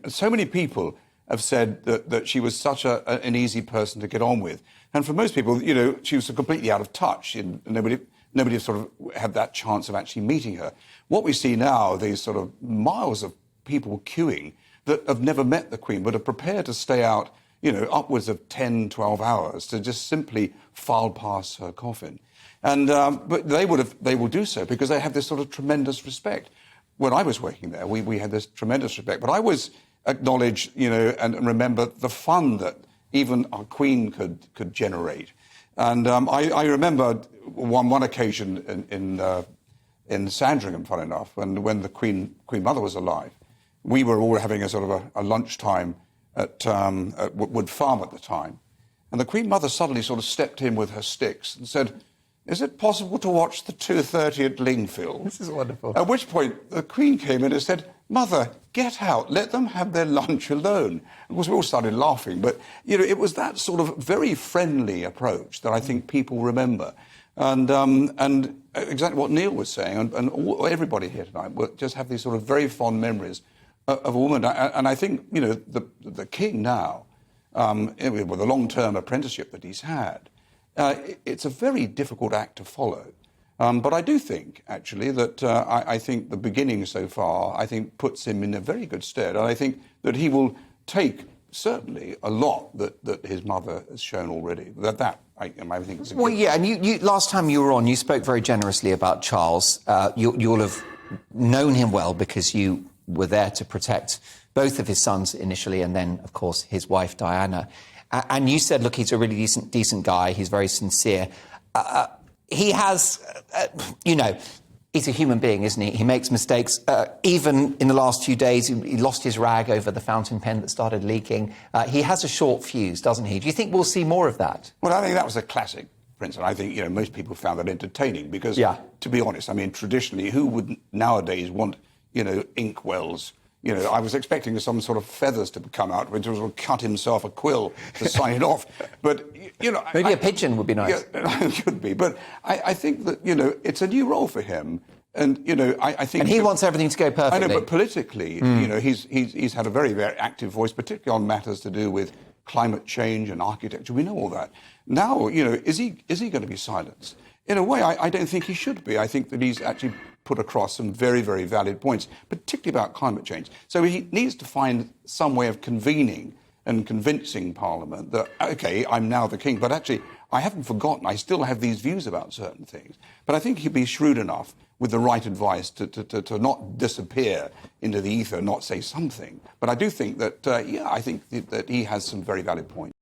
So many people have said that she was such an easy person to get on with. And for most people, you know, she was completely out of touch. Nobody sort of had that chance of actually meeting her. What we see now, these sort of miles of people queuing that have never met the Queen but are prepared to stay out, you know, upwards of 10, 12 hours to just simply file past her coffin. And but they will do so because they have this sort of tremendous respect. When I was working there, we had this tremendous respect. But I always acknowledge, you know, and remember the fun that even our Queen could generate. And I remember one occasion in Sandringham, fun enough, when the Queen Mother was alive. We were all having a sort of a lunchtime at Wood Farm at the time. And the Queen Mother suddenly sort of stepped in with her sticks and said, "Is it possible to watch the 2:30 at Lingfield?" This is wonderful. At which point the Queen came in and said, "Mother, get out, let them have their lunch alone." Of course, we all started laughing, but you know, it was that sort of very friendly approach that I think people remember. And exactly what Neil was saying, everybody here tonight will just have these sort of very fond memories of a woman. And I think, you know, the King now, with the long-term apprenticeship that he's had, it's a very difficult act to follow. But I do think, actually, that I think the beginning so far, I think, puts him in a very good stead. And I think that he will take, certainly, a lot that his mother has shown already. I think is a well, yeah, and you last time you were on, you spoke very generously about Charles. You'll have known him well because you were there to protect both of his sons initially and then, of course, his wife, Diana. And you said, look, he's a really decent guy. He's very sincere. He has, you know, he's a human being, isn't he? He makes mistakes. Even in the last few days, he lost his rag over the fountain pen that started leaking. He has a short fuse, doesn't he? Do you think we'll see more of that? Well, I think that was a classic, Prince. And I think, you know, most people found that entertaining because, to be honest, I mean, traditionally, who would nowadays want, you know, inkwells? You know, I was expecting some sort of feathers to come out, which was cut himself a quill to sign it off. But, you know... Maybe a pigeon would be nice. Yeah, it could be. But I think that, you know, it's a new role for him. And, you know, I think... And he wants everything to go perfectly. I know, but politically, you know, he's had a very, very active voice, particularly on matters to do with climate change and architecture. We know all that. Now, you know, is he going to be silenced? In a way, I don't think he should be. I think that he's actually put across some very, very valid points, particularly about climate change. So he needs to find some way of convening and convincing Parliament that, OK, I'm now the king, but actually I haven't forgotten. I still have these views about certain things. But I think he'd be shrewd enough with the right advice to not disappear into the ether, not say something. But I do think that, I think that he has some very valid points.